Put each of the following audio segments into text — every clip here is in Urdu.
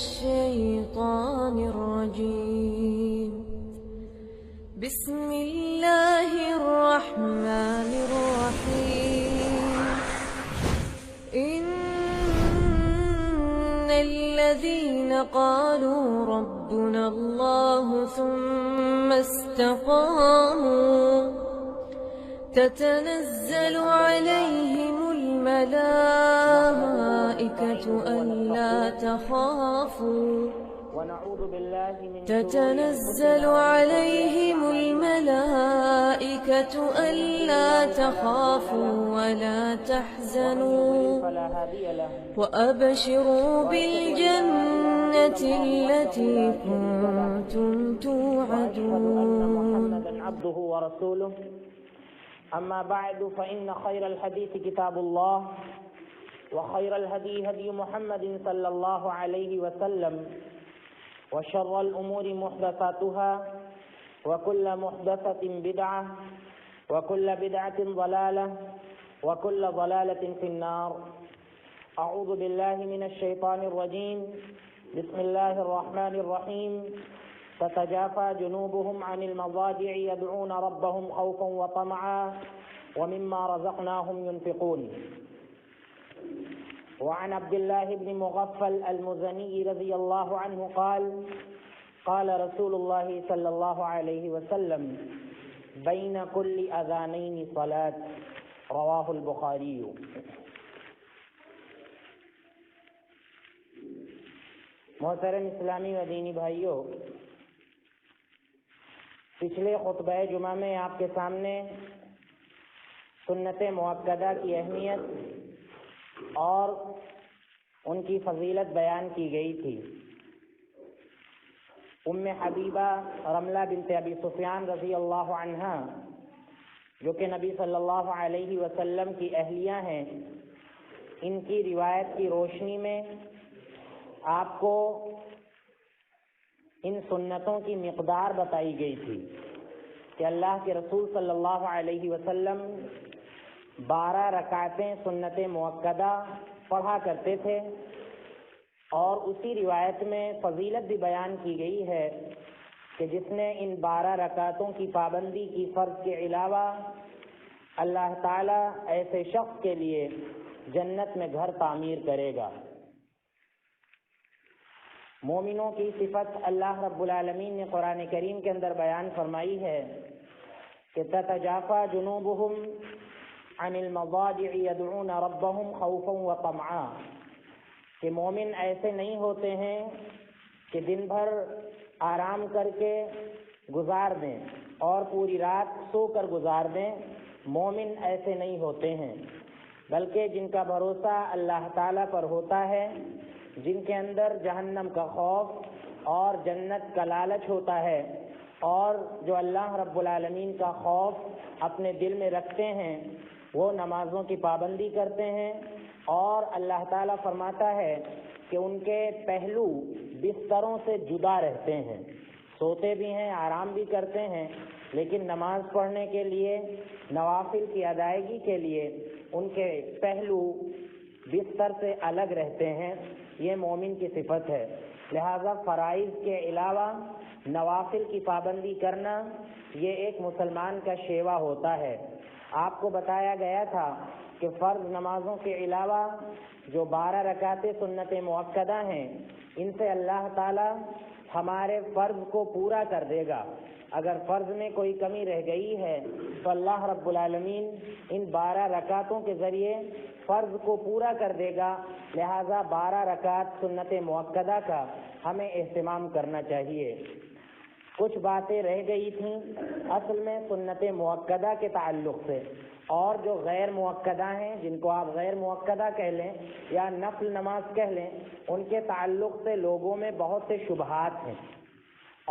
الشيطان الرجيم. بسم الله الرحمن الرحيم. إن الذين قالوا ربنا الله ثم استقاموا تتنزل عليهم الملائكة ألا تخافوا تتنزل عليهم الملائكة ألا تخافوا ولا تحزنوا وأبشروا بالجنة التي كنتم توعدون. عبده ورسوله. أما بعد فإن خير الحديث كتاب الله وخير الهدي هدي محمد صلى الله عليه وسلم وشر الأمور محدثاتها وكل محدثة بدعة وكل بدعة ضلالة وكل ضلالة في النار. أعوذ بالله من الشيطان الرجيم. بسم الله الرحمن الرحيم. تتجافى جنوبهم عن المضاجع يدعون ربهم خوفا وطمعا ومما رزقناهم ينفقون. وعن عبد الله بن مغفل المزني رضي الله عنه قال قال رسول الله صلى الله عليه وسلم بين كل اذانين صلاة. رواہ البخاری. محترم اسلامی و دینی بھائیوں، پچھلے خطبہ جمعہ میں آپ کے سامنے سنت مؤکدہ کی اہمیت اور ان کی فضیلت بیان کی گئی تھی. ام حبیبہ رملہ بنت ابی سفیان رضی اللہ عنہا، جو کہ نبی صلی اللہ علیہ وسلم کی اہلیہ ہیں، ان کی روایت کی روشنی میں آپ کو ان سنتوں کی مقدار بتائی گئی تھی کہ اللہ کے رسول صلی اللہ علیہ وسلم 12 رکعتیں سنت مؤکدہ پڑھا کرتے تھے، اور اسی روایت میں فضیلت بھی بیان کی گئی ہے کہ جس نے ان 12 رکعتوں کی پابندی کی فرض کے علاوہ، اللہ تعالیٰ ایسے شخص کے لیے جنت میں گھر تعمیر کرے گا. مومنوں کی صفت اللہ رب العالمین نے قرآن کریم کے اندر بیان فرمائی ہے کہ تتجافى جنوبهم عن المضاجع يدعون ربهم خوفا وطمعا، کہ مومن ایسے نہیں ہوتے ہیں کہ دن بھر آرام کر کے گزار دیں اور پوری رات سو کر گزار دیں. مومن ایسے نہیں ہوتے ہیں، بلکہ جن کا بھروسہ اللہ تعالیٰ پر ہوتا ہے، جن کے اندر جہنم کا خوف اور جنت کا لالچ ہوتا ہے، اور جو اللہ رب العالمین کا خوف اپنے دل میں رکھتے ہیں، وہ نمازوں کی پابندی کرتے ہیں. اور اللہ تعالیٰ فرماتا ہے کہ ان کے پہلو بستروں سے جدا رہتے ہیں، سوتے بھی ہیں، آرام بھی کرتے ہیں، لیکن نماز پڑھنے کے لیے، نوافل کی ادائیگی کے لیے ان کے پہلو بستر سے الگ رہتے ہیں. یہ مومن کی صفت ہے. لہذا فرائض کے علاوہ نوافل کی پابندی کرنا یہ ایک مسلمان کا شیوا ہوتا ہے. آپ کو بتایا گیا تھا کہ فرض نمازوں کے علاوہ جو 12 رکعتیں سنت مؤکدہ ہیں، ان سے اللہ تعالی ہمارے فرض کو پورا کر دے گا. اگر فرض میں کوئی کمی رہ گئی ہے تو اللہ رب العالمین ان 12 رکعتوں کے ذریعے فرض کو پورا کر دے گا. لہذا 12 رکعت سنت مؤکدہ کا ہمیں اہتمام کرنا چاہیے. کچھ باتیں رہ گئی تھیں اصل میں سنت مؤکدہ کے تعلق سے، اور جو غیر مؤکدہ ہیں، جن کو آپ غیر مؤکدہ کہہ لیں یا نفل نماز کہہ لیں، ان کے تعلق سے لوگوں میں بہت سے شبہات ہیں،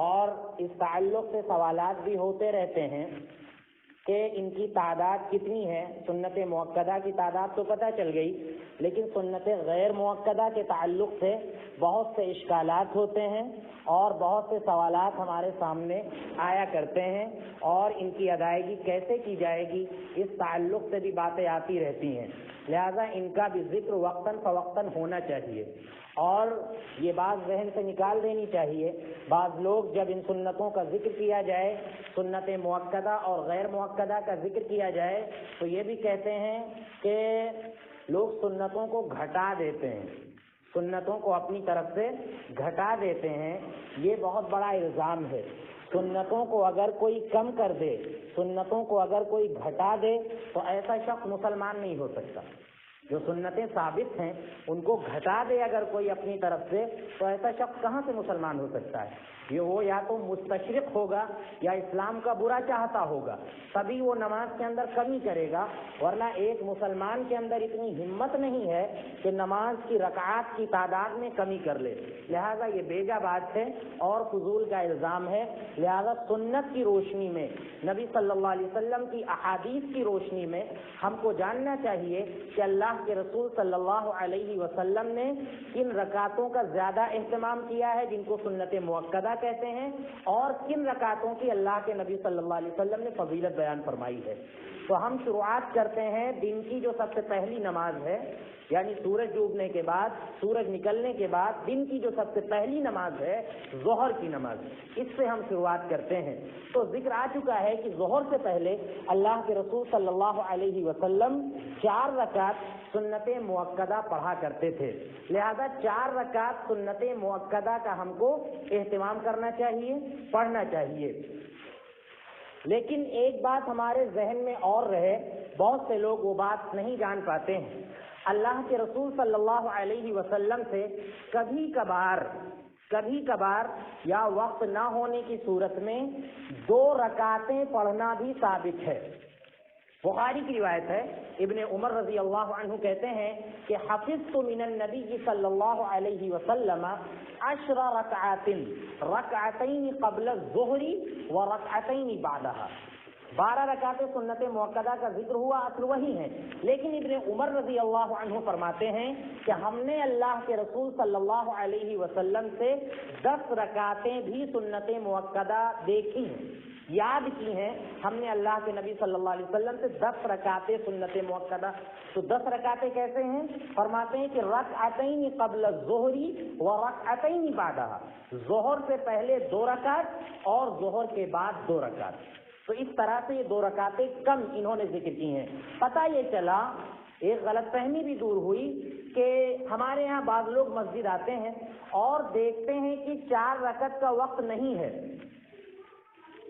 اور اس تعلق سے سوالات بھی ہوتے رہتے ہیں کہ ان کی تعداد کتنی ہے. سنت مؤکدہ کی تعداد تو پتہ چل گئی، لیکن سنت غیر مؤکدہ کے تعلق سے بہت سے اشکالات ہوتے ہیں اور بہت سے سوالات ہمارے سامنے آیا کرتے ہیں، اور ان کی ادائیگی کیسے کی جائے گی اس تعلق سے بھی باتیں آتی رہتی ہیں. لہذا ان کا بھی ذکر وقتاً فوقتاً ہونا چاہیے. اور یہ بات ذہن سے نکال دینی چاہیے، بعض لوگ جب ان سنتوں کا ذکر کیا جائے، سنت مؤکدہ اور غیر مؤکدہ کا ذکر کیا جائے، تو یہ بھی کہتے ہیں کہ لوگ سنتوں کو گھٹا دیتے ہیں، سنتوں کو اپنی طرف سے گھٹا دیتے ہیں. یہ بہت بڑا الزام ہے. سنتوں کو اگر کوئی کم کر دے، سنتوں کو اگر کوئی گھٹا دے، تو ایسا شخص مسلمان نہیں ہو سکتا. جو سنتیں ثابت ہیں ان کو گھٹا دے اگر کوئی اپنی طرف سے، تو ایسا شخص کہاں سے مسلمان ہو سکتا ہے؟ یہ وہ یا تو مستشرق ہوگا یا اسلام کا برا چاہتا ہوگا، تبھی وہ نماز کے اندر کمی کرے گا. ورنہ ایک مسلمان کے اندر اتنی ہمت نہیں ہے کہ نماز کی رکعات کی تعداد میں کمی کر لے. لہذا یہ بیجا بات ہے اور فضول کا الزام ہے. لہذا سنت کی روشنی میں، نبی صلی اللہ علیہ وسلم کی احادیث کی روشنی میں ہم کو جاننا چاہیے کہ اللہ کے رسول صلی اللہ علیہ وسلم نے کن رکعتوں کا زیادہ اہتمام کیا ہے جن کو سنت مؤکدہ کہتے ہیں، اور کن رکعتوں کی اللہ کے نبی صلی اللہ علیہ وسلم نے فضیلت بیان فرمائی ہے. تو ہم شروعات کرتے ہیں دن کی جو سب سے پہلی نماز ہے، یعنی سورج ڈوبنے کے بعد، سورج نکلنے کے بعد دن کی جو سب سے پہلی نماز ہے ظہر کی نماز، اس سے ہم شروعات کرتے ہیں. تو ذکر آ چکا ہے کہ ظہر سے پہلے اللہ کے رسول صلی اللہ علیہ وسلم 4 رکعت سنت مؤکدہ پڑھا کرتے تھے. لہذا 4 رکعت سنت مؤکدہ کا ہم کو اہتمام کرنا چاہیے، پڑھنا چاہیے. لیکن ایک بات ہمارے ذہن میں اور رہے، بہت سے لوگ وہ بات نہیں جان پاتے ہیں. اللہ کے رسول صلی اللہ علیہ وسلم سے کبھی کبھار یا وقت نہ ہونے کی صورت میں 2 رکعتیں پڑھنا بھی ثابت ہے. بخاری کی روایت ہے، ابن عمر رضی اللہ عنہ کہتے ہیں کہ حفظت من النبی صلی اللہ علیہ وسلم 10 رکعات، رکعتین قبل الظہر و رکعتین بعدها. 12 رکعت سنت مؤکدہ کا ذکر ہوا، اصل وہی ہیں. لیکن ابن عمر رضی اللہ عنہ فرماتے ہیں کہ ہم نے اللہ کے رسول صلی اللہ علیہ وسلم سے 10 رکعتیں بھی سنت مؤکدہ دیکھی ہیں، یاد کی ہیں. ہم نے اللہ کے نبی صلی اللہ علیہ وسلم سے 10 رکعتیں سنت مؤکدہ. تو 10 رکعتیں کیسے ہیں؟ فرماتے ہیں کہ رکعتین قبل الظہر و رکعتین بعدها، ظہر سے پہلے 2 رکعت اور ظہر کے بعد 2 رکعت. تو اس طرح سے یہ 2 رکعتیں کم انہوں نے ذکر کی ہیں. پتہ یہ چلا، ایک غلط فہمی بھی دور ہوئی کہ ہمارے ہاں بعض لوگ مسجد آتے ہیں اور دیکھتے ہیں کہ 4 رکعت کا وقت نہیں ہے،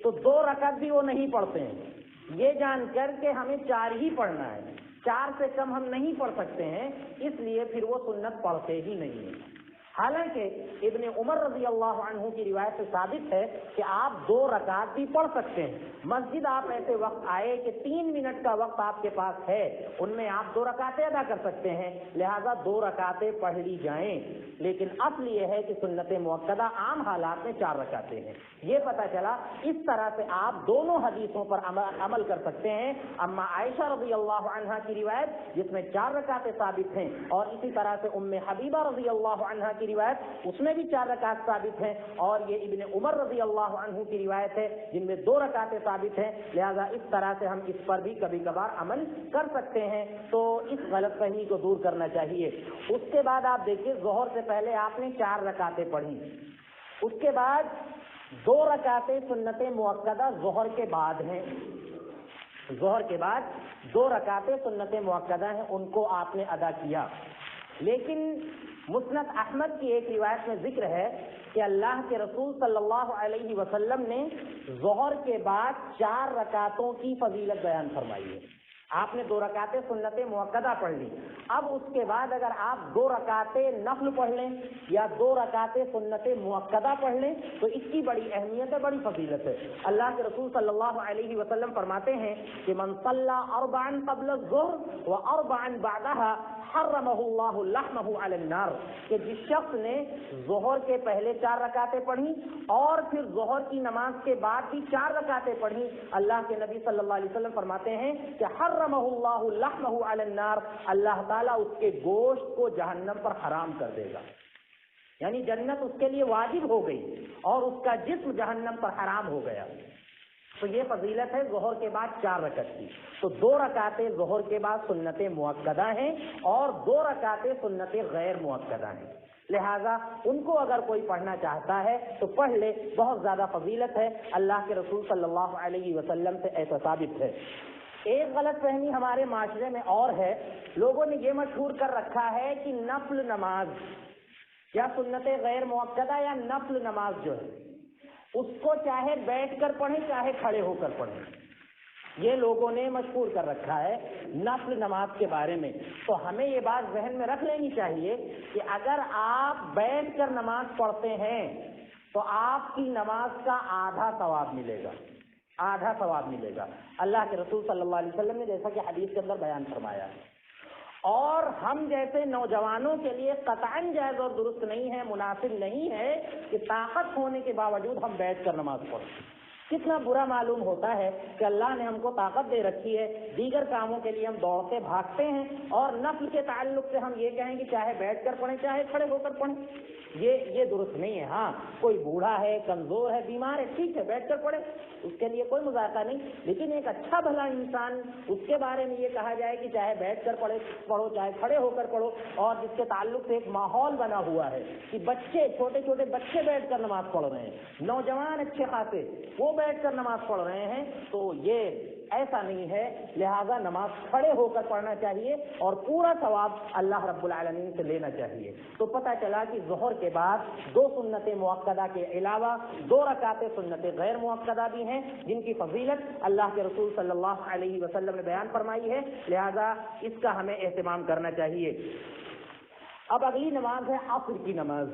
تو 2 رکعت بھی وہ نہیں پڑھتے ہیں، یہ جان کر کہ ہمیں 4 ہی پڑھنا ہے، 4 سے کم ہم نہیں پڑھ سکتے ہیں، اس لیے پھر وہ سنت پڑھتے ہی نہیں ہیں. حالانکہ ابن عمر رضی اللہ عنہ کی روایت سے ثابت ہے کہ آپ 2 رکعت بھی پڑھ سکتے ہیں. مسجد آپ ایسے وقت آئے کہ 3 منٹ کا وقت آپ کے پاس ہے، ان میں آپ 2 رکعتیں ادا کر سکتے ہیں، لہذا 2 رکعتیں پڑھ لی جائیں. لیکن اصل یہ ہے کہ سنت مؤکدہ عام حالات میں 4 رکعتیں ہیں. یہ پتہ چلا، اس طرح سے آپ دونوں حدیثوں پر عمل کر سکتے ہیں. اما عائشہ رضی اللہ عنہا کی روایت جس میں 4 رکعتیں ثابت ہیں، اور اسی طرح سے ام حبیبہ رضی اللہ عنہا کی روایت اس میں بھی 4 رکعت ثابت ہیں، اور یہ ابن عمر رضی اللہ عنہ کی روایت ہے جن میں 2 رکعتیں ثابت ہیں. لہذا اس طرح سے ہم اس پر بھی کبھی کبھار عمل کر سکتے ہیں. تو اس غلط فہمی کو دور کرنا چاہیے. اس کے بعد آپ دیکھیے، ظہر سے پہلے آپ نے 4 رکعتیں پڑھی، اس کے بعد 2 رکعتیں سنت مؤکدہ ظہر کے بعد ہیں. ظہر کے بعد 2 رکعتیں سنت مؤکدہ ہیں، ان کو آپ نے ادا کیا. لیکن مسند احمد کی ایک روایت میں ذکر ہے کہ اللہ کے رسول صلی اللہ علیہ وسلم نے ظہر کے بعد 4 رکعتوں کی فضیلت بیان فرمائی ہے. آپ نے 2 رکعتیں سنت مؤکدہ پڑھ لی، اب اس کے بعد اگر آپ 2 رکعتیں نفل پڑھ لیں یا 2 رکعتیں سنت مؤکدہ پڑھ لیں تو اس کی بڑی اہمیت ہے، بڑی فضیلت ہے. اللہ کے رسول صلی اللہ علیہ وسلم فرماتے ہیں کہ من صلی 4 قبل الظہر و 4 بعدها حرمہ اللہ لحمہ علی النار، کہ جس شخص نے ظہر کے پہلے 4 رکعتیں پڑھی اور پھر ظہر کی نماز کے بعد بھی 4 رکعتیں پڑھی، اللہ کے نبی صلی اللہ علیہ وسلم فرماتے ہیں کہ حرمہ اللہ لحمہ علی النار، اللہ تعالیٰ اس کے گوشت کو جہنم پر حرام کر دے گا. یعنی جنت اس کے لیے واجب ہو گئی اور اس کا جسم جہنم پر حرام ہو گیا. تو یہ فضیلت ہے ظہر کے بعد 4 رکعت کی. تو 2 رکعتیں ظہر کے بعد سنت مؤکدہ ہیں اور 2 رکعتیں سنت غیر مؤکدہ ہیں. لہذا ان کو اگر کوئی پڑھنا چاہتا ہے تو پڑھ لے، بہت زیادہ فضیلت ہے. اللہ کے رسول صلی اللہ علیہ وسلم سے ایسا ثابت ہے. ایک غلط فہمی ہمارے معاشرے میں اور ہے، لوگوں نے یہ مشہور کر رکھا ہے کہ نفل نماز یا سنت غیر مؤکدہ یا نفل نماز جو ہے اس کو چاہے بیٹھ کر پڑھیں چاہے کھڑے ہو کر پڑھیں. یہ لوگوں نے مشہور کر رکھا ہے نفل نماز کے بارے میں. تو ہمیں یہ بات ذہن میں رکھ لینی چاہیے کہ اگر آپ بیٹھ کر نماز پڑھتے ہیں تو آپ کی نماز کا آدھا ثواب ملے گا، آدھا ثواب ملے گا. اللہ کے رسول صلی اللہ علیہ وسلم نے جیسا کہ حدیث کے اندر بیان فرمایا ہے. اور ہم جیسے نوجوانوں کے لیے قطعاً جائز اور درست نہیں ہے، مناسب نہیں ہے کہ طاقت ہونے کے باوجود ہم بیٹھ کر نماز پڑھیں. کتنا برا معلوم ہوتا ہے کہ اللہ نے ہم کو طاقت دے رکھی ہے، دیگر کاموں کے لیے ہم دوڑتے بھاگتے ہیں اور نفل کے تعلق سے ہم یہ کہیں کہ چاہے بیٹھ کر پڑھیں چاہے کھڑے ہو کر پڑھیں. یہ درست نہیں ہے. ہاں کوئی بوڑھا ہے، کمزور ہے، بیمار ہے، ٹھیک ہے بیٹھ کر پڑھے، اس کے لیے کوئی مذاکرہ نہیں. لیکن ایک اچھا بھلا انسان، اس کے بارے میں یہ کہا جائے کہ چاہے بیٹھ کر پڑھو چاہے کھڑے ہو کر پڑھو، اور جس کے تعلق سے ایک ماحول بنا ہوا ہے کہ بچے، چھوٹے چھوٹے بچے بیٹھ کر نماز پڑھ رہے ہیں، نوجوان اچھے خاصے وہ بیٹھ کر نماز پڑھ رہے ہیں، تو یہ ایسا نہیں ہے. لہذا نماز کھڑے ہو کر پڑھنا چاہیے اور پورا ثواب اللہ رب العالمین سے لینا چاہیے. تو پتہ چلا کہ ظہر کے بعد 2 سنت مؤکدہ کے علاوہ 2 رکعتیں سنت غیر مؤکدہ بھی ہیں جن کی فضیلت اللہ کے رسول صلی اللہ علیہ وسلم نے بیان فرمائی ہے. لہذا اس کا ہمیں اہتمام کرنا چاہیے. اب اگلی نماز ہے عصر کی نماز.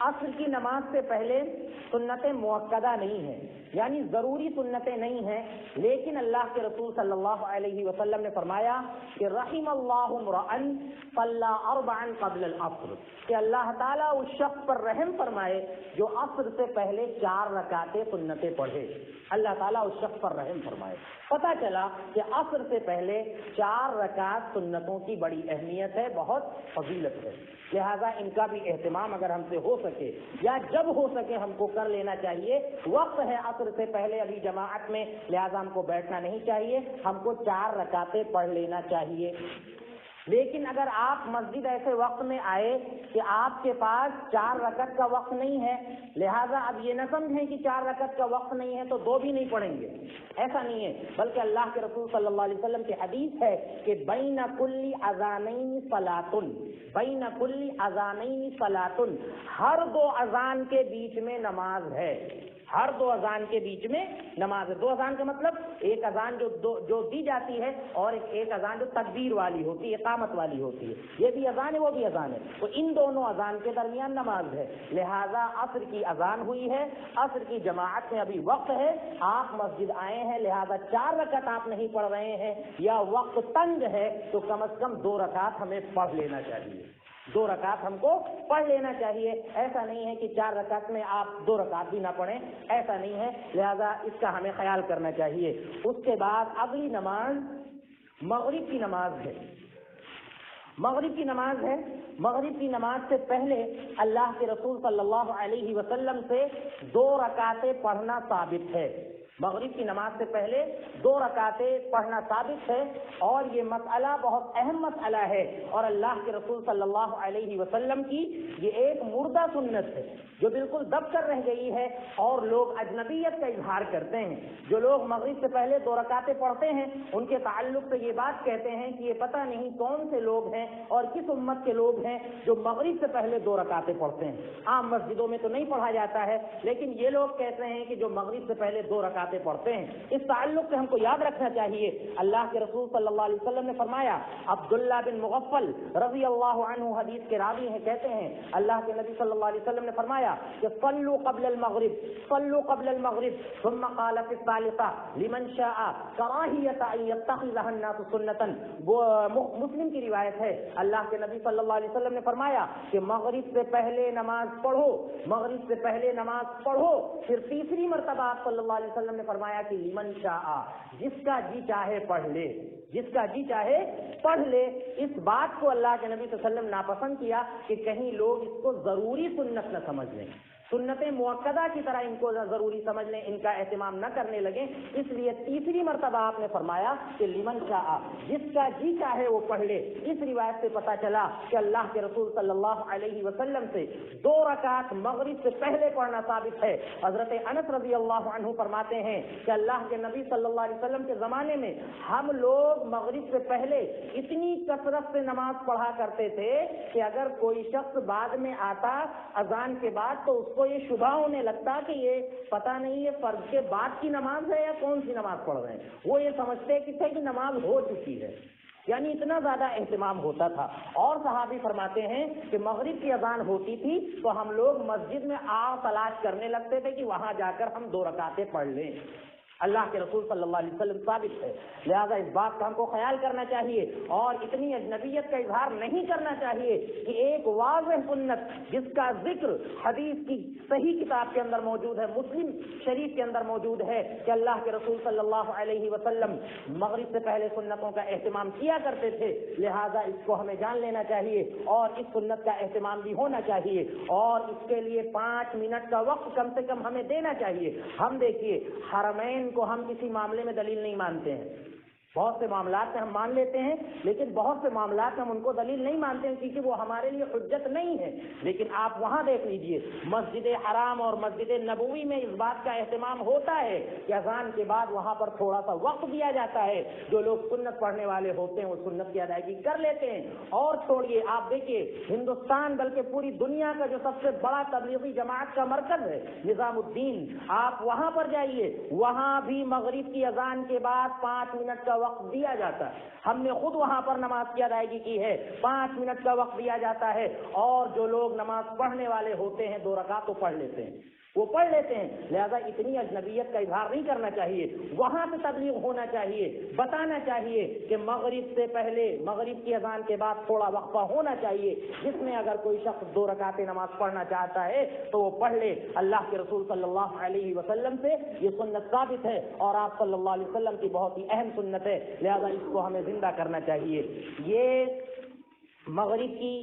عصر کی نماز سے پہلے سنتیں مؤکدہ نہیں ہیں، یعنی ضروری سنتیں نہیں ہیں، لیکن اللہ کے رسول صلی اللہ علیہ وسلم نے فرمایا کہ رحم اللہ امرأن صلی 4 قبل العصر، کہ اللہ تعالیٰ اس شخص پر رحم فرمائے جو عصر سے پہلے 4 رکعتیں سنتیں پڑھے. اللہ تعالیٰ اس شخص پر رحم فرمائے. پتہ چلا کہ عصر سے پہلے 4 رکعت سنتوں کی بڑی اہمیت ہے، بہت فضیلت ہے. لہذا ان کا بھی اہتمام اگر ہم سے ہو سکے یا جب ہو سکے ہم کو کر لینا چاہیے. وقت ہے عصر سے پہلے ابھی جماعت میں، لہذا ہم کو بیٹھنا نہیں چاہیے، ہم کو 4 رکعتیں پڑھ لینا چاہیے. لیکن اگر آپ مسجد ایسے وقت میں آئے کہ آپ کے پاس 4 رکعت کا وقت نہیں ہے، لہذا اب یہ نہ سمجھیں کہ 4 رکعت کا وقت نہیں ہے تو 2 بھی نہیں پڑھیں گے، ایسا نہیں ہے. بلکہ اللہ کے رسول صلی اللہ علیہ وسلم کی حدیث ہے کہ بین کل اذانین صلاۃ، بین کل اذانین صلاۃ، ہر 2 اذان کے بیچ میں نماز ہے. ہر 2 اذان کے بیچ میں نماز ہے. 2 اذان کا مطلب ایک اذان جو دی جاتی ہے اور ایک اذان جو تکبیر والی ہوتی ہے، اقامت والی ہوتی ہے. یہ بھی اذان ہے وہ بھی اذان ہے، تو ان دونوں اذان کے درمیان نماز ہے. لہذا عصر کی اذان ہوئی ہے، عصر کی جماعت میں ابھی وقت ہے، آپ مسجد آئے ہیں، لہذا 4 رکعت آپ نہیں پڑھ رہے ہیں یا وقت تنگ ہے تو کم از کم 2 رکعت ہمیں پڑھ لینا چاہیے. 2 رکعت ہم کو پڑھ لینا چاہیے. ایسا نہیں ہے کہ 4 رکعت میں آپ 2 رکعت بھی نہ پڑھیں، ایسا نہیں ہے. لہذا اس کا ہمیں خیال کرنا چاہیے. اس کے بعد اگلی نماز مغرب کی نماز ہے. مغرب کی نماز ہے. مغرب کی نماز سے پہلے اللہ کے رسول صلی اللہ علیہ وسلم سے 2 رکعتیں پڑھنا ثابت ہے. مغرب کی نماز سے پہلے 2 رکعتیں پڑھنا ثابت ہے، اور یہ مسئلہ بہت اہم مسئلہ ہے، اور اللہ کے رسول صلی اللہ علیہ وسلم کی یہ ایک مردہ سنت ہے جو بالکل دب کر رہ گئی ہے، اور لوگ اجنبیت کا اظہار کرتے ہیں. جو لوگ مغرب سے پہلے 2 رکعتیں پڑھتے ہیں ان کے تعلق سے یہ بات کہتے ہیں کہ یہ پتہ نہیں کون سے لوگ ہیں اور کس امت کے لوگ ہیں جو مغرب سے پہلے 2 رکعتیں پڑھتے ہیں. عام مسجدوں میں تو نہیں پڑھا جاتا ہے، لیکن یہ لوگ کہتے ہیں کہ جو مغرب سے پہلے 2 رکعتیں پڑھتے ہیں. اس تعلق سے ہم کو یاد رکھنا چاہیے اللہ کے رسول صلی اللہ علیہ وسلم نے فرمایا، عبداللہ بن مغفل رضی اللہ عنہ حدیث کے راوی ہیں، کہتے ہیں اللہ کے نبی صلی اللہ علیہ وسلم نے فرمایا کہ صلوا قبل المغرب، صلوا قبل المغرب، ثم قال في الثالثة لمن شاء كراهية ان يتخذها الناس سنة. وہ مسلم کی روایت ہے، اللہ کے نبی صلی اللہ علیہ وسلم نے فرمایا کہ مغرب سے پہلے نماز پڑھو، مغرب سے پہلے نماز پڑھو. پھر تیسری مرتبہ آپ صلی اللہ علیہ وسلم نے فرمایا کہ لمن شاء، جس کا جی چاہے پڑھ لے، جس کا جی چاہے پڑھ لے. اس بات کو اللہ کے نبی صلی اللہ علیہ وسلم ناپسند کیا کہ کہیں لوگ اس کو ضروری سنت نہ سمجھ لیں. سنت مؤکدہ کی طرح ان کو ضروری سمجھ لیں، ان کا اہتمام نہ کرنے لگیں۔ اس لیے تیسری مرتبہ آپ نے فرمایا کہ لمن شاء، جس کا جی چاہے وہ پڑھ لے۔ اس روایت سے پتہ چلا کہ اللہ کے رسول صلی اللہ علیہ وسلم سے 2 رکعت مغرب سے پہلے پڑھنا ثابت ہے۔ حضرت انس رضی اللہ عنہ فرماتے ہیں کہ اللہ کے نبی صلی اللہ علیہ وسلم کے زمانے میں ہم لوگ مغرب سے پہلے اتنی کثرت سے نماز پڑھا کرتے تھے کہ اگر کوئی شخص بعد میں آتا اذان کے بعد تو اس کو یہ شبہ ہونے لگتا کہ یہ پتہ نہیں یہ فرض کے بعد کی نماز ہے یا کون سی نماز پڑھ رہے ہیں۔ وہ یہ سمجھتے کہ نماز ہو چکی ہے، یعنی اتنا زیادہ اہتمام ہوتا تھا۔ اور صحابی فرماتے ہیں کہ مغرب کی اذان ہوتی تھی تو ہم لوگ مسجد میں آگ تلاش کرنے لگتے تھے کہ وہاں جا کر ہم 2 رکعتیں پڑھ لیں۔ اللہ کے رسول صلی اللہ علیہ وسلم ثابت ہے، لہذا اس بات کا ہم کو خیال کرنا چاہیے اور اتنی اجنبیت کا اظہار نہیں کرنا چاہیے کہ ایک واضح سنت جس کا ذکر حدیث کی صحیح کتاب کے اندر موجود ہے، مسلم شریف کے اندر موجود ہے کہ اللہ کے رسول صلی اللہ علیہ وسلم مغرب سے پہلے سنتوں کا اہتمام کیا کرتے تھے، لہذا اس کو ہمیں جان لینا چاہیے اور اس سنت کا اہتمام بھی ہونا چاہیے اور اس کے لیے 5 منٹ کا وقت کم سے کم ہمیں دینا چاہیے۔ ہم دیکھیے حرمین کو ہم کسی معاملے میں دلیل نہیں مانتے ہیں، بہت سے معاملات میں ہم مان لیتے ہیں لیکن بہت سے معاملات میں ہم ان کو دلیل نہیں مانتے ہیں کیونکہ وہ ہمارے لیے حجت نہیں ہے۔ لیکن آپ وہاں دیکھ لیجئے مسجد حرام اور مسجد نبوی میں اس بات کا اہتمام ہوتا ہے کہ اذان کے بعد وہاں پر تھوڑا سا وقت دیا جاتا ہے، جو لوگ سنت پڑھنے والے ہوتے ہیں وہ سنت کی ادائیگی کر لیتے ہیں۔ اور چھوڑیے آپ دیکھیے ہندوستان بلکہ پوری دنیا کا جو سب سے بڑا تبلیغی جماعت کا مرکز ہے نظام الدین، آپ وہاں پر جائیے، وہاں بھی مغرب کی اذان کے بعد 5 منٹ کا وقت دیا جاتا ہے۔ ہم نے خود وہاں پر نماز کی ادائیگی کی ہے، 5 منٹ کا وقت دیا جاتا ہے اور جو لوگ نماز پڑھنے والے ہوتے ہیں 2 رکعت تو پڑھ لیتے ہیں، وہ پڑھ لیتے ہیں۔ لہذا اتنی اجنبیت کا اظہار نہیں کرنا چاہیے، وہاں سے تبلیغ ہونا چاہیے، بتانا چاہیے کہ مغرب سے پہلے مغرب کی اذان کے بعد تھوڑا وقفہ ہونا چاہیے، جس میں اگر کوئی شخص 2 رکعتیں نماز پڑھنا چاہتا ہے تو وہ پڑھ لے۔ اللہ کے رسول صلی اللہ علیہ وسلم سے یہ سنت ثابت ہے اور آپ صلی اللہ علیہ وسلم کی بہت ہی اہم سنت ہے، لہذا اس کو ہمیں زندہ کرنا چاہیے۔ یہ مغرب کی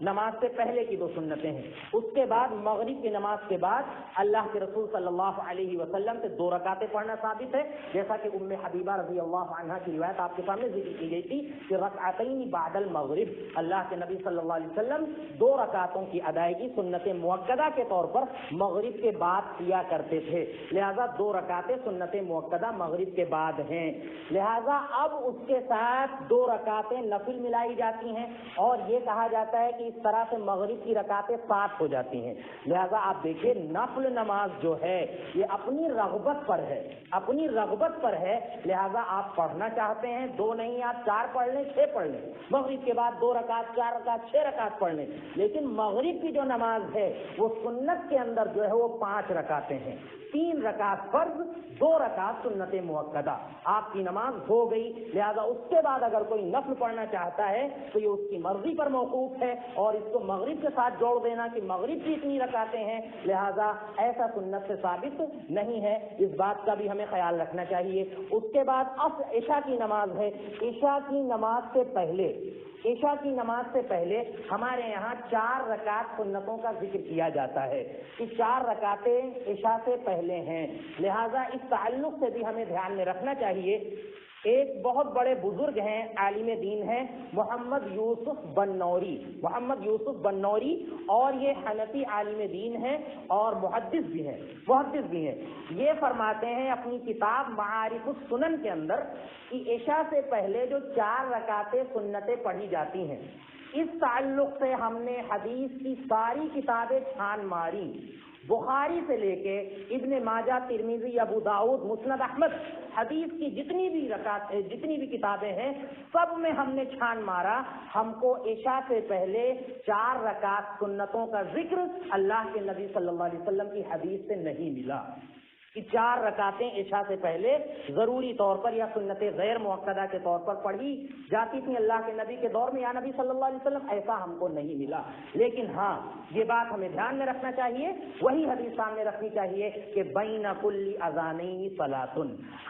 نماز سے پہلے کی 2 سنتیں ہیں۔ اس کے بعد مغرب کی نماز کے بعد اللہ کے رسول صلی اللہ علیہ وسلم سے 2 رکعتیں پڑھنا ثابت ہے، جیسا کہ ام حبیبہ رضی اللہ عنہا کی روایت آپ کے سامنے ذکر کی گئی تھی کہ رکعتین بعد المغرب، اللہ کے نبی صلی اللہ علیہ وسلم 2 رکعتوں کی ادائیگی سنت مؤکدہ کے طور پر مغرب کے بعد کیا کرتے تھے، لہذا 2 رکعتیں سنت مؤکدہ مغرب کے بعد ہیں۔ لہذا اب اس کے ساتھ 2 رکعتیں نفل ملائی جاتی ہیں اور یہ کہا جاتا ہے کہ اس طرح سے مغرب کی رکعتیں 7 ہو جاتی ہیں۔ لہذا آپ دیکھیں نفل نماز جو ہے یہ اپنی رغبت پر ہے، اپنی رغبت پر ہے، لہذا آپ پڑھنا چاہتے ہیں 2 نہیں آپ 4 پڑھ لیں، 6 پڑھ لیں، مغرب کے بعد 2 رکعت 4 رکعت 6 رکعت پڑھ لیں، لیکن مغرب کی جو نماز ہے وہ سنت کے اندر جو ہے وہ 5 رکعتیں ہیں، 3 رکعت فرض، 2 رکعت سنت مؤکدہ۔ آپ کی نماز ہو گئی، لہذا اس کے بعد اگر کوئی نفل پڑھنا چاہتا ہے تو یہ اس کی مرضی پر موقوف ہے اور اس کو مغرب کے ساتھ جوڑ دینا کہ مغرب کی اتنی رکعتیں ہیں، لہذا ایسا سنت سے ثابت نہیں ہے، اس بات کا بھی ہمیں خیال رکھنا چاہیے۔ اس کے بعد عشاء کی نماز ہے، عشاء کی نماز سے پہلے ہمارے یہاں 4 رکعت سنتوں کا ذکر کیا جاتا ہے کہ 4 رکعتیں عشاء سے پہلے ہیں، لہذا اس تعلق سے بھی ہمیں دھیان میں رکھنا چاہیے۔ ایک بہت بڑے بزرگ ہیں، عالم دین ہیں، محمد یوسف بنوری، اور یہ حنفی عالم دین ہیں اور محدث بھی ہیں۔ یہ فرماتے ہیں اپنی کتاب معارف السنن کے اندر کہ عشاء سے پہلے جو 4 رکعتیں سنتیں پڑھی جاتی ہیں، اس تعلق سے ہم نے حدیث کی ساری کتابیں چھان ماری، بخاری سے لے کے ابن ماجہ، ترمذی، ابو داؤد، مسند احمد، حدیث کی جتنی بھی کتابیں ہیں سب میں ہم نے چھان مارا، ہم کو عشاء سے پہلے 4 رکعت سنتوں کا ذکر اللہ کے نبی صلی اللہ علیہ وسلم کی حدیث سے نہیں ملا کہ 4 رکعتیں عشاء سے پہلے ضروری طور پر یا سنت غیر مؤکدہ کے طور پر پڑھی جاتی تھی اللہ کے نبی کے دور میں یا نبی صلی اللہ علیہ وسلم، ایسا ہم کو نہیں ملا۔ لیکن ہاں یہ بات ہمیں دھیان میں رکھنا چاہیے، وہی حدیث سامنے رکھنی چاہیے کہ بین کل اذانین صلاۃ،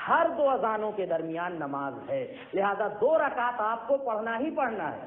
ہر 2 اذانوں کے درمیان نماز ہے، لہذا 2 رکعت آپ کو پڑھنا ہی پڑھنا ہے،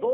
2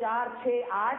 4, 6, 8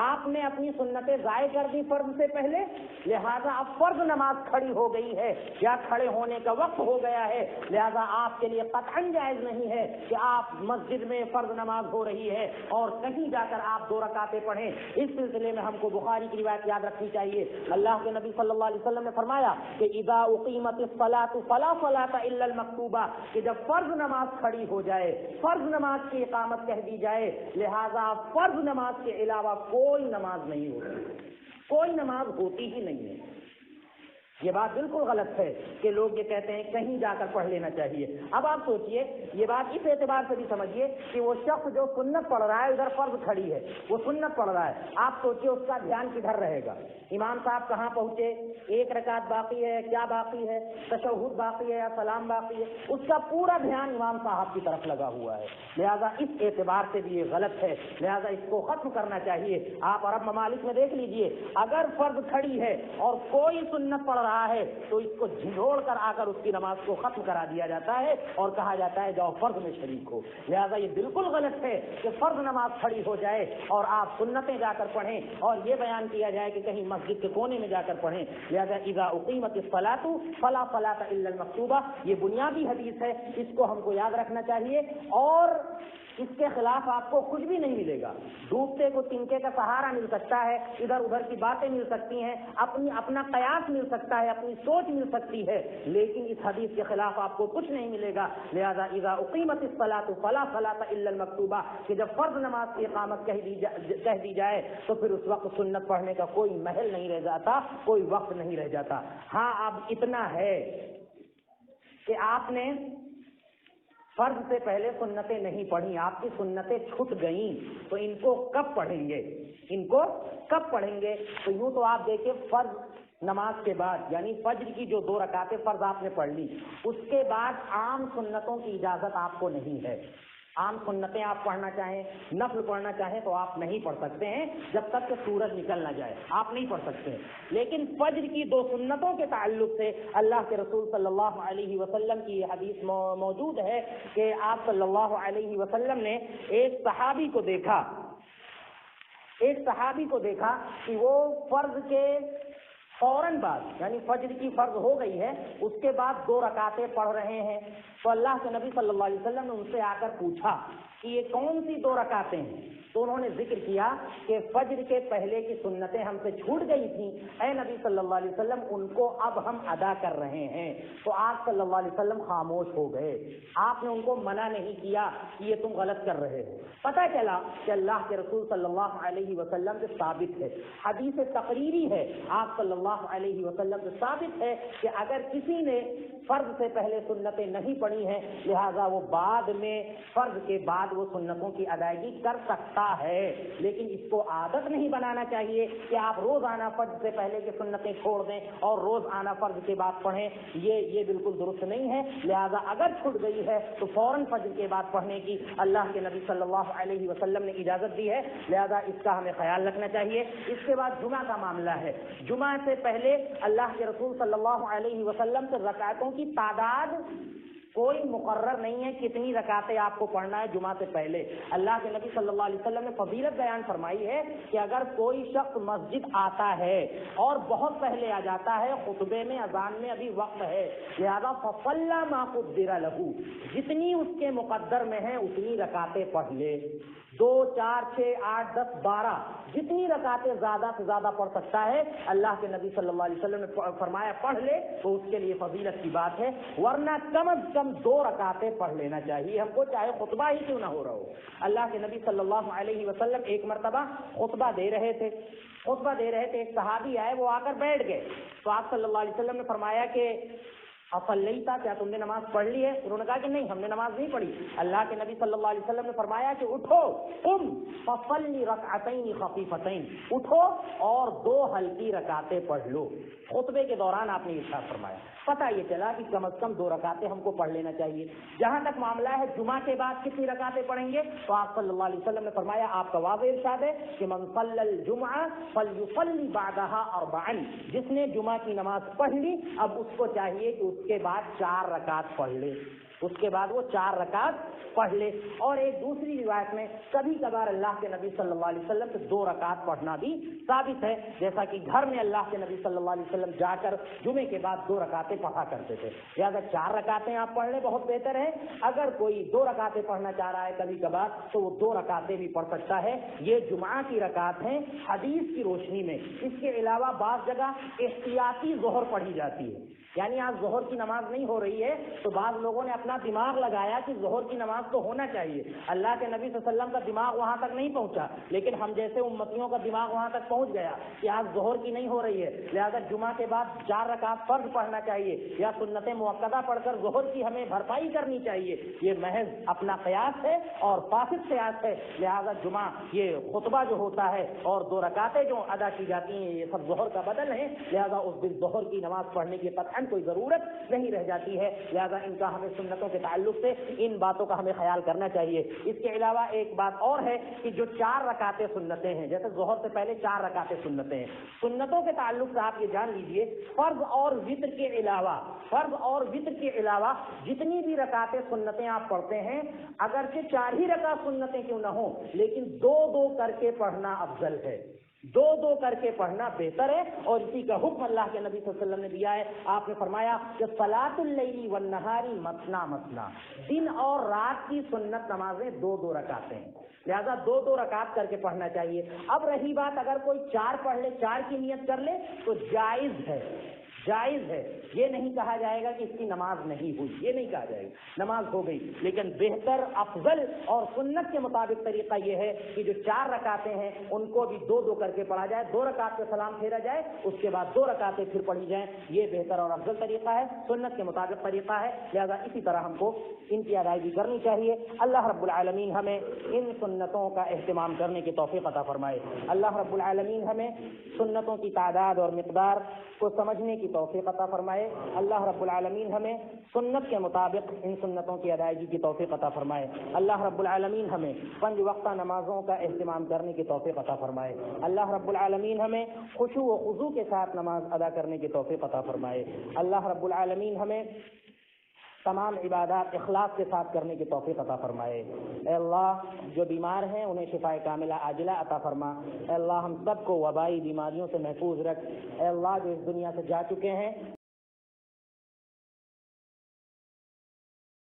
آپ نے اپنی سنتیں ضائع کر دی فرض سے پہلے، لہذا اب فرض نماز کھڑی ہو گئی ہے یا کھڑے ہونے کا وقت ہو گیا ہے، لہذا آپ کے لیے قطعاً جائز نہیں ہے کہ آپ مسجد میں فرض نماز ہو رہی ہے اور کہیں جا کر آپ 2 رکعتیں پڑھیں۔ اس سلسلے میں ہم کو بخاری کی روایت یاد رکھنی چاہیے۔ اللہ کے نبی صلی اللہ علیہ وسلم نے فرمایا کہ اذا اقیمت الصلاۃ فلا صلاۃ الا المکتوبہ، کہ جب فرض نماز کھڑی ہو جائے، فرض نماز کی اقامت کہہ دی جائے، لہذا فرض نماز کے علاوہ کوئی نماز نہیں ہوتی، کوئی نماز ہوتی ہی نہیں ہے۔ یہ بات بالکل غلط ہے کہ لوگ یہ کہتے ہیں کہیں جا کر پڑھ لینا چاہیے۔ اب آپ سوچئے، یہ بات اس اعتبار سے بھی سمجھیے کہ وہ شخص جو سنت پڑھ رہا ہے، ادھر فرض کھڑی ہے، وہ سنت پڑھ رہا ہے، آپ سوچئے اس کا دھیان کدھر رہے گا؟ امام صاحب کہاں پہنچے، 1 رکعت باقی ہے، کیا باقی ہے، تشہد باقی ہے یا سلام باقی ہے، اس کا پورا دھیان امام صاحب کی طرف لگا ہوا ہے۔ لہذا اس اعتبار سے بھی یہ غلط ہے، لہذا اس کو ختم کرنا چاہیے۔ آپ عرب ممالک میں دیکھ لیجئے، اگر فرض کھڑی ہے اور کوئی سنت پڑھ رہا ہے تو اس کو جھنجھوڑ کر آ کر اس کی نماز کو ختم کرا دیا جاتا ہے اور کہا جاتا ہے جاؤ فرض میں شریک ہو۔ لہذا یہ بالکل غلط ہے کہ فرض نماز کھڑی ہو جائے اور آپ سنتیں جا کر پڑھیں اور یہ بیان کیا جائے کہ کہیں مسجد کے کونے میں جا کر پڑھیں۔ لہذا اذا اقیمت الصلاۃ فلا صلاۃ الا المکتوبہ، یہ بنیادی حدیث ہے، اس کو ہم کو یاد رکھنا چاہیے اور اس کے خلاف آپ کو کچھ بھی نہیں ملے گا۔ ڈوبتے کو تنکے کا سہارا مل سکتا ہے، ادھر ادھر کی باتیں مل سکتی ہیں، اپنا قیاس مل سکتا ہے، اپنی سوچ مل سکتی ہے، لیکن اس حدیث کے خلاف آپ کو کچھ نہیں ملے گا۔ لہذا اذا اقیمت الصلاۃ فلا صلاۃ الا المکتوبہ، کہ جب فرض نماز کی اقامت کہہ دی جائے تو پھر اس وقت سنت پڑھنے کا کوئی محل نہیں رہ جاتا، کوئی وقت نہیں رہ جاتا۔ ہاں اب اتنا ہے کہ آپ نے فرض سے پہلے سنتیں نہیں پڑھی، آپ کی سنتیں چھٹ گئیں، تو ان کو کب پڑھیں گے؟ ان کو کب پڑھیں گے؟ تو یوں تو آپ دیکھیں، فرض نماز کے بعد یعنی فجر کی جو 2 رکعتیں فرض آپ نے پڑھ لی، اس کے بعد عام سنتوں کی اجازت آپ کو نہیں ہے۔ عام سنتیں آپ پڑھنا چاہیں، نفل پڑھنا چاہیں تو آپ نہیں پڑھ سکتے ہیں جب تک کہ سورج نکل نہ جائے، آپ نہیں پڑھ سکتے ہیں۔ لیکن فجر کی 2 سنتوں کے تعلق سے اللہ کے رسول صلی اللہ علیہ وسلم کی یہ حدیث موجود ہے کہ آپ صلی اللہ علیہ وسلم نے ایک صحابی کو دیکھا کہ وہ فرض کے فوراً بعد یعنی فجر کی فرض ہو گئی ہے، اس کے بعد 2 رکعتیں پڑھ رہے ہیں، تو اللہ کے نبی صلی اللہ علیہ وسلم نے ان سے آ کر پوچھا کہ یہ کون سی 2 رکعتیں ہیں؟ تو انہوں نے ذکر کیا کہ فجر کے پہلے کی سنتیں ہم سے چھوٹ گئی تھیں، اے نبی صلی اللہ علیہ وسلم ان کو اب ہم ادا کر رہے ہیں۔ تو آپ صلی اللہ علیہ وسلم خاموش ہو گئے، آپ نے ان کو منع نہیں کیا کہ یہ تم غلط کر رہے ہو۔ پتہ چلا کہ اللہ کے رسول صلی اللہ علیہ وسلم سے ثابت ہے، حدیث تقریری ہے، آپ صلی اللہ علیہ وسلم سے ثابت ہے کہ اگر کسی نے فرض سے پہلے سنتیں نہیں پڑھی ہیں، لہذا وہ بعد میں فرض کے بعد وہ سنتوں کی ادائیگی کر سکتا ہے، لیکن اس کو عادت نہیں بنانا چاہیے کہ آپ روزانہ فجر سے پہلے کی سنتیں چھوڑ دیں اور روزانہ فرض کے بعد پڑھیں، یہ بالکل درست نہیں ہے۔ لہذا اگر چھوٹ گئی ہے تو فوراً فجر کے بعد پڑھنے کی اللہ کے نبی صلی اللہ علیہ وسلم نے اجازت دی ہے، لہذا اس کا ہمیں خیال رکھنا چاہیے۔ اس کے بعد جمعہ کا معاملہ ہے، جمعہ سے پہلے اللہ کے رسول صلی اللہ علیہ وسلم سے رکعتوں کی تعداد کوئی مقرر نہیں ہے، کتنی رکعتیں آپ کو پڑھنا ہے جمعہ سے پہلے۔ اللہ کے نبی صلی اللہ علیہ وسلم نے فضیلت بیان فرمائی ہے کہ اگر کوئی شخص مسجد آتا ہے اور بہت پہلے آ جاتا ہے، خطبے میں اذان میں ابھی وقت ہے، لہذا فصلی ما قدر لہ، جتنی اس کے مقدر میں ہے اتنی رکعتیں پڑھ لے، 2 4 6 8 10 12 جتنی رکعتیں زیادہ سے زیادہ پڑھ سکتا ہے، اللہ کے نبی صلی اللہ علیہ وسلم نے فرمایا پڑھ لے، تو اس کے لیے فضیلت کی بات ہے، ورنہ کم از کم 2 رکعتیں پڑھ لینا چاہیے ہم کو، چاہے خطبہ ہی کیوں نہ ہو رہا ہو۔ اللہ کے نبی صلی اللہ علیہ وسلم ایک مرتبہ خطبہ دے رہے تھے، ایک صحابی آئے، وہ آ کر بیٹھ گئے، تو آپ صلی اللہ علیہ وسلم نے فرمایا کہ افلیتا، کیا تم نے نماز پڑھ لی ہے؟ انہوں نے کہا کہ نہیں، ہم نے نماز نہیں پڑھی۔ اللہ کے نبی صلی اللہ علیہ وسلم نے فرمایا کہ اٹھو، قم فصلی رکعتین خفیفتین، اٹھو اور 2 ہلکی رکعتیں پڑھ لو۔ خطبے کے دوران آپ نے ارشاد فرمایا، پتہ یہ چلا کہ کم از کم 2 رکعتیں ہم کو پڑھ لینا چاہیے۔ جہاں تک معاملہ ہے جمعہ کے بعد کتنی رکعتیں پڑھیں گے، تو آپ صلی اللہ علیہ وسلم نے فرمایا، آپ کا واضح ارشاد ہے کہ من صلی الجمعہ فلیصلی بعدها 4، جس نے جمعہ کی نماز پڑھ لی اب اس کو چاہیے کہ اس اس کے بعد 4 رکعت پڑھ لے، اس کے بعد وہ 4 رکعت پڑھ لے۔ اور ایک دوسری روایت میں کبھی کبھار اللہ کے نبی صلی اللہ علیہ وسلم سے 2 رکعت پڑھنا بھی ثابت ہے، جیسا کہ گھر میں اللہ کے نبی صلی اللہ علیہ وسلم جا کر جمعے کے بعد 2 رکعتیں پڑھا کرتے تھے۔ لہٰذا 4 رکعتیں آپ پڑھ لیں، بہت بہتر ہے۔ اگر کوئی 2 رکعتیں پڑھنا چاہ رہا ہے کبھی کبھار تو وہ 2 رکعتیں بھی پڑھ سکتا ہے۔ یہ جمعہ کی رکعت ہیں حدیث کی روشنی میں۔ اس کے علاوہ بعض جگہ احتیاطی ظہر پڑھی جاتی ہے، یعنی آج ظہر کی نماز نہیں ہو رہی ہے تو بعض لوگوں نے اپنا دماغ لگایا کہ ظہر کی نماز تو ہونا چاہیے۔ اللہ کے نبی صلی اللہ علیہ وسلم کا دماغ وہاں تک نہیں پہنچا، لیکن ہم جیسے امتیوں کا دماغ وہاں تک پہنچ گیا کہ آج ظہر کی نہیں ہو رہی ہے، لہذا جمعہ کے بعد 4 رکعت فرض پڑھنا چاہیے یا سنت مؤکدہ پڑھ کر ظہر کی ہمیں بھرپائی کرنی چاہیے۔ یہ محض اپنا قیاس ہے اور فاسد قیاس ہے۔ لہذا جمعہ یہ خطبہ جو ہوتا ہے اور 2 رکعتیں جو ادا کی جاتی ہیں یہ سب ظہر کا بدل ہے، لہذا اس دن ظہر کی نماز پڑھنے کی قطعاً کوئی ضرورت نہیں رہ جاتی ہے۔ لہذا ان کا ہمیں سنتوں کے تعلق سے ان باتوں کا ہمیں خیال کرنا چاہیے۔ اس کے علاوہ ایک بات اور ہے کہ جو 4 رکعتیں سنتیں ہیں، جیسے ظہر سے پہلے 4 رکعتیں سنتیں ہیں، سنتوں کے تعلق سے آپ یہ جان لیجئے فرض اور وتر کے علاوہ جتنی بھی رکعتیں سنتیں آپ پڑھتے ہیں، اگرچہ 4 ہی رکعت سنتیں کیوں نہ ہوں لیکن 2 کر کے پڑھنا افضل ہے، 2 کر کے پڑھنا بہتر ہے۔ اور اسی کا حکم اللہ کے نبی صلی اللہ علیہ وسلم نے دیا ہے۔ آپ نے فرمایا کہ صلاۃ اللیل والنہار مثنا مثنا، دن اور رات کی سنت نمازیں 2 رکعتیں ہیں، لہذا 2 رکعت کر کے پڑھنا چاہیے۔ اب رہی بات اگر کوئی 4 پڑھ لے، 4 کی نیت کر لے تو جائز ہے، یہ نہیں کہا جائے گا کہ اس کی نماز نہیں ہوئی، یہ نہیں کہا جائے گا، نماز ہو گئی۔ لیکن بہتر، افضل اور سنت کے مطابق طریقہ یہ ہے کہ جو 4 رکعتیں ہیں ان کو بھی 2 کر کے پڑھا جائے، 2 رکعت پہ سلام پھیرا جائے، اس کے بعد 2 رکعتیں پھر پڑھی جائیں۔ یہ بہتر اور افضل طریقہ ہے، سنت کے مطابق طریقہ ہے، لہذا اسی طرح ہم کو ان کی ادائیگی کرنی چاہیے۔ اللہ رب العالمین ہمیں ان سنتوں کا اہتمام کرنے کی توفیق عطا فرمائے۔ اللہ رب العالمین ہمیں سنتوں کی تعداد اور مقدار کو سمجھنے کی توفیق عطا فرمائے۔ اللہ رب العالمین ہمیں سنت کے مطابق ان سنتوں کی ادائیگی کی توفیق عطا فرمائے۔ اللہ رب العالمین ہمیں 5 وقتہ نمازوں کا اہتمام کرنے کی توفیق عطا فرمائے۔ اللہ رب العالمین ہمیں خشوع و خضوع کے ساتھ نماز ادا کرنے کی توفیق عطا فرمائے۔ اللہ رب العالمین ہمیں تمام عبادات اخلاص کے ساتھ کرنے کی توفیق عطا فرمائے۔ اے اللہ جو بیمار ہیں انہیں شفائے کاملہ عاجلہ عطا فرما۔ اے اللہ ہم سب کو وبائی بیماریوں سے محفوظ رکھ۔ اے اللہ جو اس دنیا سے جا چکے ہیں